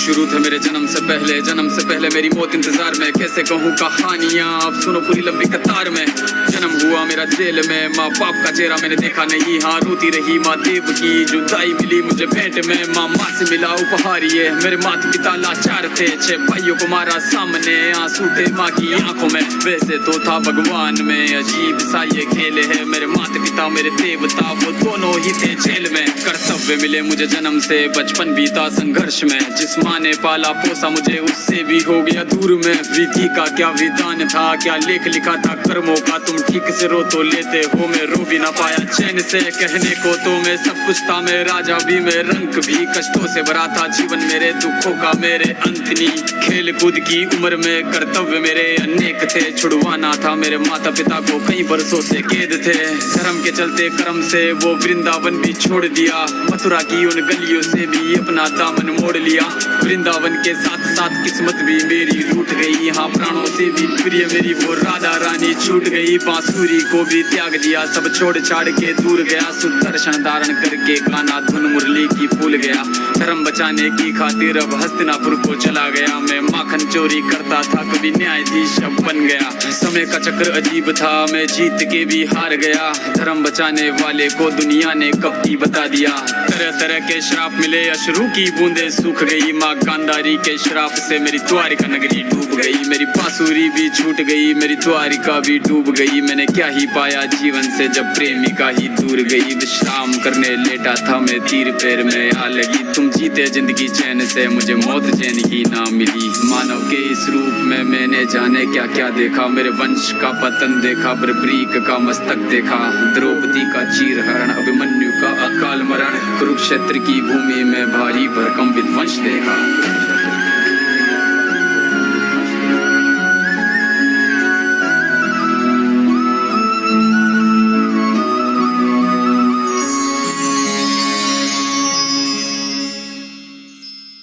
शुरू थे मेरे जन्म से पहले मेरी मौत इंतजार में। कैसे कहूँ कहानियाँ, अब सुनो पूरी लंबी कतार में। जन्म हुआ मेरा जेल में, माँ बाप का चेहरा मैंने देखा नहीं। हाँ रोती रही माँ देव की, जुदाई मिली मुझे भेंट में। माँ से मिला उपहार ये, मेरे माता पिता लाचार थे। 6 भाइयों को मारा सामने, आंसू थे माँ की आंखों में। वैसे तो था भगवान में, अजीब सा ये खेल है। मेरे माता पिता मेरे देवता, वो दोनों ही थे जेल में। कर्तव्य मिले मुझे जन्म से, बचपन बीता संघर्ष में। जिस माँ ने पाला पोसा मुझे, उससे भी हो गया दूर में। विधि का क्या विधान था, क्या लेख लिखा था कर्मों का। तुम ठीक से रो तो लेते हो, मैं रो भी ना पाया चैन से। कहने को तो मैं सब कुछ था, मैं राजा भी, मैं रंग भी। कष्टों से भरा था जीवन मेरे, दुखों का मेरे अंत नहीं। खेल कूद की उम्र में कर्तव्य मेरे अनेक थे। छुड़वाना था मेरे माता पिता को, कई बरसों से कैद थे। धर्म के चलते कर्म से वो वृंदावन भी छोड़ दिया। मथुरा की उन गलियों से भी अपना दामन मोड़ लिया। वृंदावन के साथ साथ किस्मत भी मेरी रूठ गई। यहाँ प्राणों से भी प्रिय मेरी वो राधा रानी छूट गई। बांसुरी को भी त्याग दिया, सब छोड़ छाड़ के दूर गया। सुदर्शन धारण करके गाना धुन मुरली की भूल गया। धर्म बचाने की खातिर अब हस्तिनापुर को चला गया। मैं माखन चोरी करता था, कभी न्यायाधीश अब बन गया। समय का चक्र अजीब था, मैं जीत के भी हार गया। धर्म बचाने वाले को दुनिया ने कपटी बता दिया। तरह तरह के श्राप मिले, अश्रु की बूंदे सूख गई। माँ गांधारी के श्राप से मेरी द्वारिका नगरी डूब गई। मेरी बांसुरी भी छूट गई, मेरी द्वारिका भी डूब गई। मैंने क्या ही पाया जीवन से, जब प्रेमिका ही दूर गई। विश्राम करने लेटा था मैं, तीर पैर में आ लगी। तुम जीते जिंदगी चैन से, मुझे मौत चैन ही ना मिली। मानव के इस रूप में मैंने जाने क्या क्या देखा। मेरे वंश का पतन देखा, बर्बरीक का मस्तक देखा। द्रौपदी का चीरहरण, अभिमन्यु का अकाल मरण। कुरुक्षेत्र की भूमि में भारी भरकम विध्वंस देखा।